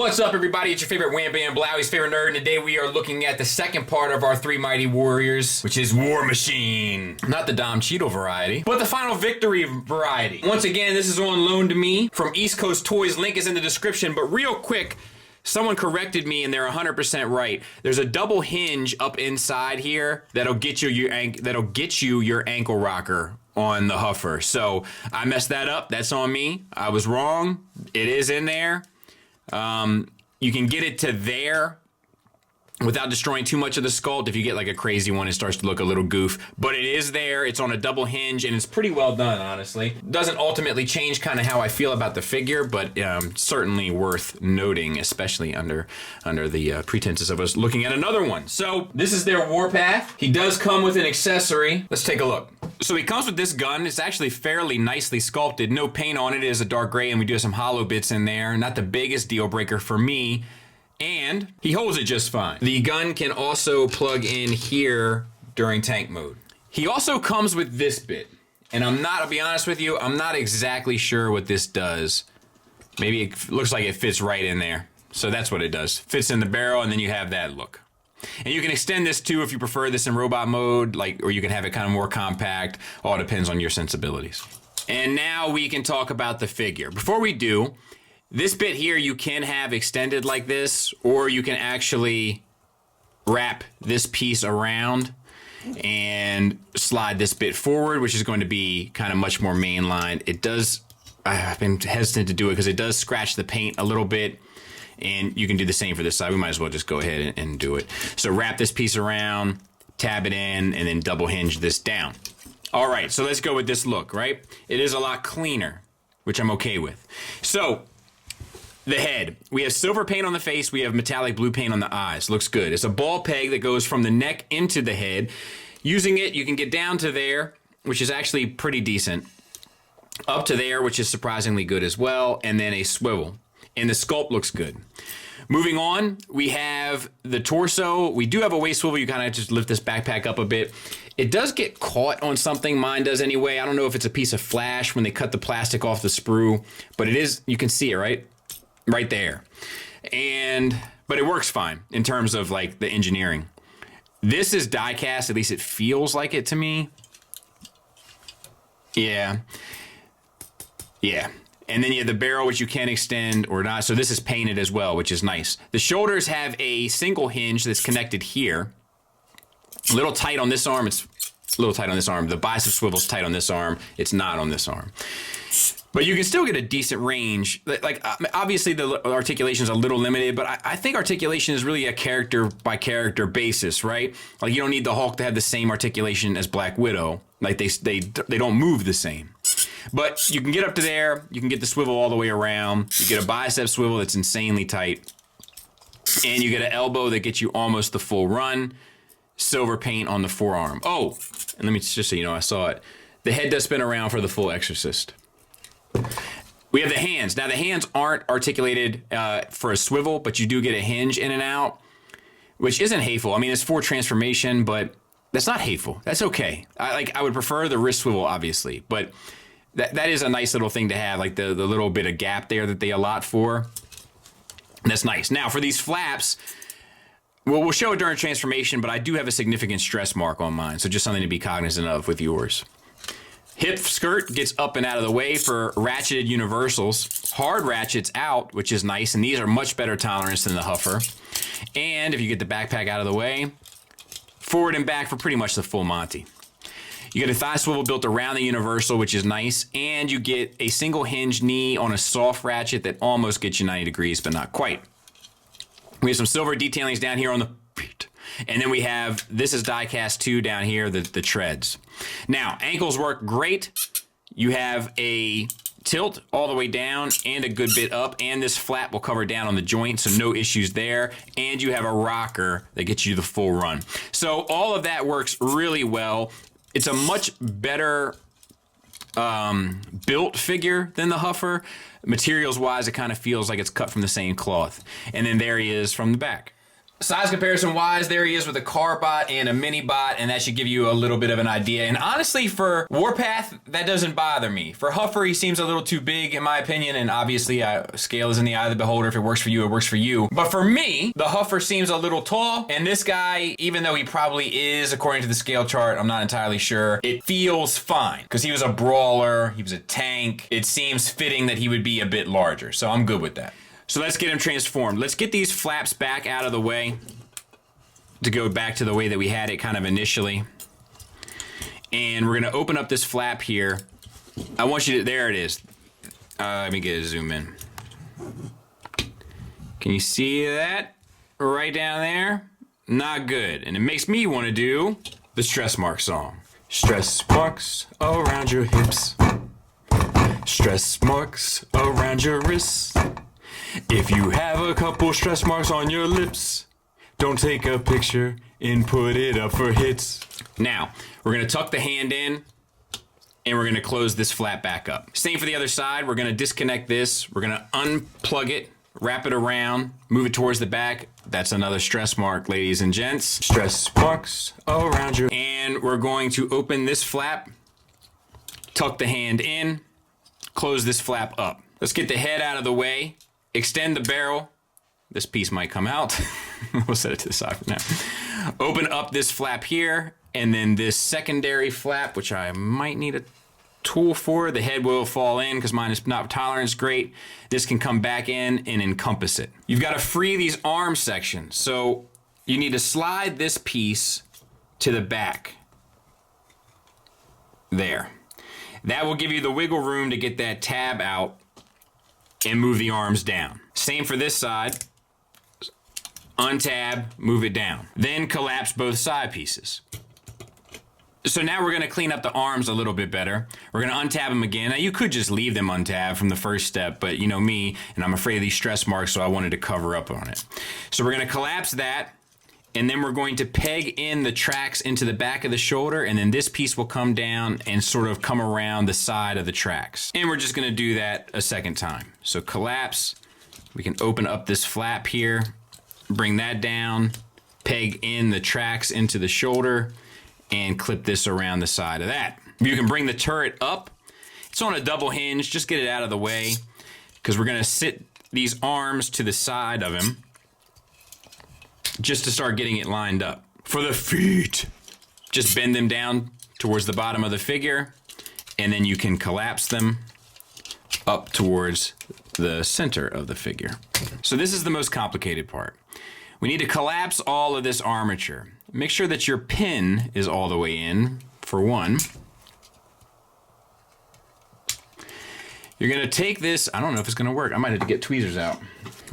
What's up, everybody? It's your favorite Wham Bam Blowie's favorite nerd, and today we are looking at the second part of our Three Mighty Warriors, which is War Machine. Not the Dom Cheadle variety, but the Final Victory variety. Once again, this is on loan to me from East Coast Toys. Link is in the description, but real quick, someone corrected me and they're 100% right. There's a double hinge up inside here that'll get you your ankle rocker on the Huffer. So I messed that up. That's on me. I was wrong. It is in there. You can get it to there without destroying too much of the sculpt. If you get like a crazy one, it starts to look a little goof, but it is there. It's on a double hinge and it's pretty well done, honestly. Doesn't ultimately change kind of how I feel about the figure, but certainly worth noting, especially under the pretenses of us looking at another one. So this is their Warpath. He does come with an accessory. Let's take a look. So he comes with this gun. It's actually fairly nicely sculpted. No paint on it. It is a dark gray, and we do have some hollow bits in there. Not the biggest deal breaker for me. And he holds it just fine. The gun can also plug in here during tank mode. He also comes with this bit. And I'll be honest with you, I'm not exactly sure what this does. Maybe it looks like it fits right in there. So that's what it does. Fits in the barrel, and then you have that look. And you can extend this too if you prefer this in robot mode, or you can have it kind of more compact. All depends on your sensibilities. And now we can talk about the figure. Before we do, this bit here you can have extended like this, or you can actually wrap this piece around and slide this bit forward, which is going to be kind of much more mainlined. It does, I've been hesitant to do it because it does scratch the paint a little bit. And you can do the same for this side. We might as well just go ahead and do it. So wrap this piece around, tab it in, and then double hinge this down. All right, so let's go with this look, right? It is a lot cleaner, which I'm okay with. So the head. We have silver paint on the face. We have metallic blue paint on the eyes. Looks good. It's a ball peg that goes from the neck into the head. Using it, you can get down to there, which is actually pretty decent. Up to there, which is surprisingly good as well. And then a swivel. And the sculpt looks good. Moving on, we have the torso. We do have a waist swivel. You kind of just lift this backpack up a bit. It does get caught on something. Mine does anyway. I don't know if it's a piece of flash when they cut the plastic off the sprue, but it is, you can see it, right? Right there. But it works fine in terms of like the engineering. This is die cast, at least it feels like it to me. Yeah. And then you have the barrel, which you can extend or not. So this is painted as well, which is nice. The shoulders have a single hinge that's connected here. A little tight on this arm. It's a little tight on this arm. The bicep swivel's tight on this arm. It's not on this arm. But you can still get a decent range. Like, obviously, the articulation is a little limited, but I think articulation is really a character-by-character basis, right? Like, you don't need the Hulk to have the same articulation as Black Widow. Like, they don't move the same. But you can get up to there. You can get the swivel all the way around. You get a bicep swivel that's insanely tight. And you get an elbow that gets you almost the full run. Silver paint on the forearm. Oh, and let me just so you know, I saw it. The head does spin around for the full Exorcist. We have the hands. Now, the hands aren't articulated for a swivel, but you do get a hinge in and out, which isn't hateful. I mean, it's for transformation, but that's not hateful. That's okay. I would prefer the wrist swivel, obviously, but that is a nice little thing to have, like the little bit of gap there that they allot for. That's nice. Now, for these flaps, we'll show it during transformation, but I do have a significant stress mark on mine, so just something to be cognizant of with yours. Hip skirt gets up and out of the way for ratcheted universals. Hard ratchets out, which is nice, and these are much better tolerance than the Huffer. And if you get the backpack out of the way, forward and back for pretty much the full Monty. You get a thigh swivel built around the universal, which is nice, and you get a single hinge knee on a soft ratchet that almost gets you 90 degrees, but not quite. We have some silver detailings down here on the feet. And then we have, this is die cast 2 down here, the treads. Now, ankles work great. You have a tilt all the way down and a good bit up, and this flap will cover down on the joint, so no issues there. And you have a rocker that gets you the full run. So all of that works really well. It's a much better built figure than the Huffer. Materials-wise, it kind of feels like it's cut from the same cloth. And then there he is from the back. Size comparison wise, there he is with a car bot and a mini bot, and that should give you a little bit of an idea. And honestly, for Warpath, that doesn't bother me. For Huffer, he seems a little too big in my opinion, and obviously scale is in the eye of the beholder. If it works for you, it works for you. But for me, the Huffer seems a little tall, and this guy, even though he probably is, according to the scale chart, I'm not entirely sure, it feels fine. Because he was a brawler, he was a tank, it seems fitting that he would be a bit larger, so I'm good with that. So let's get him transformed. Let's get these flaps back out of the way to go back to the way that we had it kind of initially. And we're gonna open up this flap here. I want you to, there it is. Let me get a zoom in. Can you see that? Right down there? Not good. And it makes me want to do the stress mark song. Stress marks around your hips. Stress marks around your wrists. If you have a couple stress marks on your lips, don't take a picture and put it up for hits. Now, we're gonna tuck the hand in and we're gonna close this flap back up. Same for the other side. We're gonna disconnect this. We're gonna unplug it, wrap it around, move it towards the back. That's another stress mark, ladies and gents. Stress marks around your... And we're going to open this flap, tuck the hand in, close this flap up. Let's get the head out of the way. Extend the barrel. This piece might come out. We'll set it to the side for now. Open up this flap here, and then this secondary flap, which I might need a tool for. The head will fall in because mine is not tolerance great. This can come back in and encompass it. You've got to free these arm sections. So you need to slide this piece to the back. There. That will give you the wiggle room to get that tab out and move the arms down. Same for this side. Untab, move it down. Then collapse both side pieces. So now we're gonna clean up the arms a little bit better. We're gonna untab them again. Now you could just leave them untabbed from the first step, but you know me, and I'm afraid of these stress marks, so I wanted to cover up on it. So we're gonna collapse that, and then we're going to peg in the tracks into the back of the shoulder, and then this piece will come down and sort of come around the side of the tracks. And we're just gonna do that a second time. So collapse, we can open up this flap here, bring that down, peg in the tracks into the shoulder, and clip this around the side of that. You can bring the turret up. It's on a double hinge, just get it out of the way, because we're gonna sit these arms to the side of him, just to start getting it lined up. For the feet, just bend them down towards the bottom of the figure, and then you can collapse them up towards the center of the figure. So this is the most complicated part. We need to collapse all of this armature. Make sure that your pin is all the way in, for one. You're gonna take this, I don't know if it's gonna work. I might have to get tweezers out.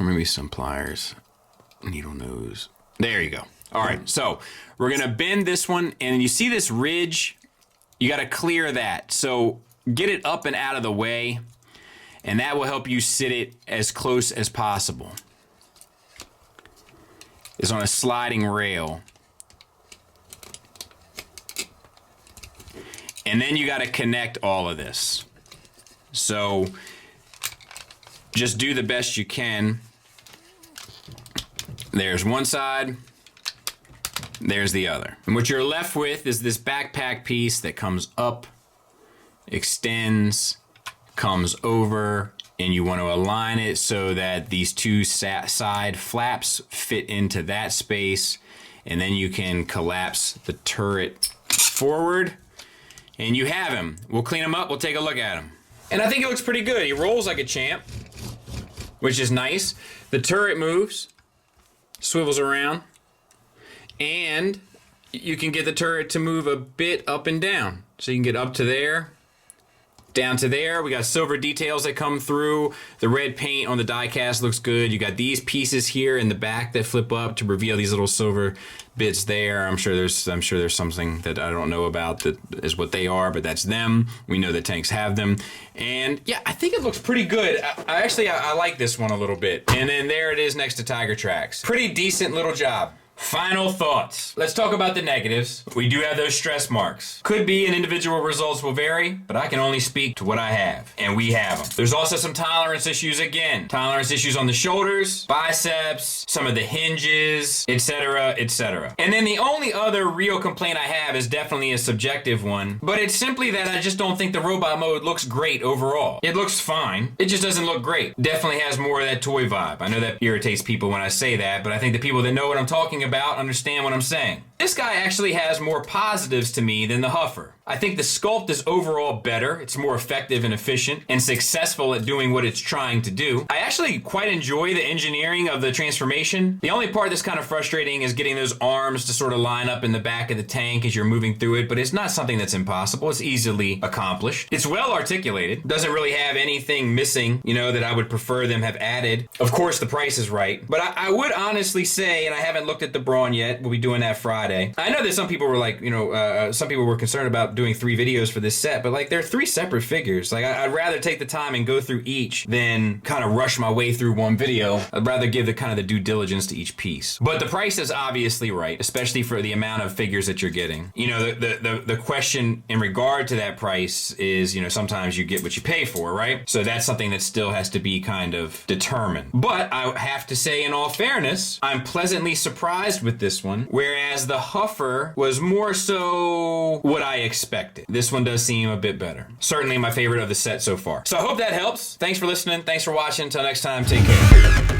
Or maybe some pliers. Needle nose. There you go. All right, so we're gonna bend this one, and you see this ridge? You gotta clear that. So get it up and out of the way, and that will help you sit it as close as possible. It's on a sliding rail. And then you gotta connect all of this. So just do the best you can. There's one side, there's the other. And what you're left with is this backpack piece that comes up, extends, comes over, and you want to align it so that these two side flaps fit into that space, and then you can collapse the turret forward, and you have him. We'll clean him up, we'll take a look at him. And I think it looks pretty good. He rolls like a champ, which is nice. The turret moves, swivels around, and you can get the turret to move a bit up and down. So you can get up to there, down to there. We got silver details that come through. The red paint on the die cast looks good. You got these pieces here in the back that flip up to reveal these little silver bits there. I'm sure there's something that I don't know about that is what they are, but that's them. We know that tanks have them. And yeah, I think it looks pretty good. I like this one a little bit. And then there it is next to Tiger Tracks. Pretty decent little job. Final thoughts. Let's talk about the negatives. We do have those stress marks. Could be an individual results will vary, but I can only speak to what I have, and we have them. There's also some tolerance issues again. Tolerance issues on the shoulders, biceps, some of the hinges, etc., etc. And then the only other real complaint I have is definitely a subjective one, but it's simply that I just don't think the robot mode looks great overall. It looks fine. It just doesn't look great. Definitely has more of that toy vibe. I know that irritates people when I say that, but I think the people that know what I'm talking about understand what I'm saying. This guy actually has more positives to me than the Huffer. I think the sculpt is overall better. It's more effective and efficient and successful at doing what it's trying to do. I actually quite enjoy the engineering of the transformation. The only part that's kind of frustrating is getting those arms to sort of line up in the back of the tank as you're moving through it, but it's not something that's impossible. It's easily accomplished. It's well articulated. Doesn't really have anything missing, that I would prefer them have added. Of course, the price is right, but I would honestly say, and I haven't looked at the Brawn yet, we'll be doing that Friday. I know that some people were like, some people were concerned about doing 3 videos for this set, but like they're 3 separate figures. Like I'd rather take the time and go through each than kind of rush my way through one video. I'd rather give the kind of the due diligence to each piece. But the price is obviously right, especially for the amount of figures that you're getting. The question in regard to that price is, sometimes you get what you pay for, right? So that's something that still has to be kind of determined. But I have to say, in all fairness, I'm pleasantly surprised with this one, whereas the Huffer was more so what I expected. This one does seem a bit better. Certainly my favorite of the set so far. So I hope that helps. Thanks for listening. Thanks for watching. Until next time, take care.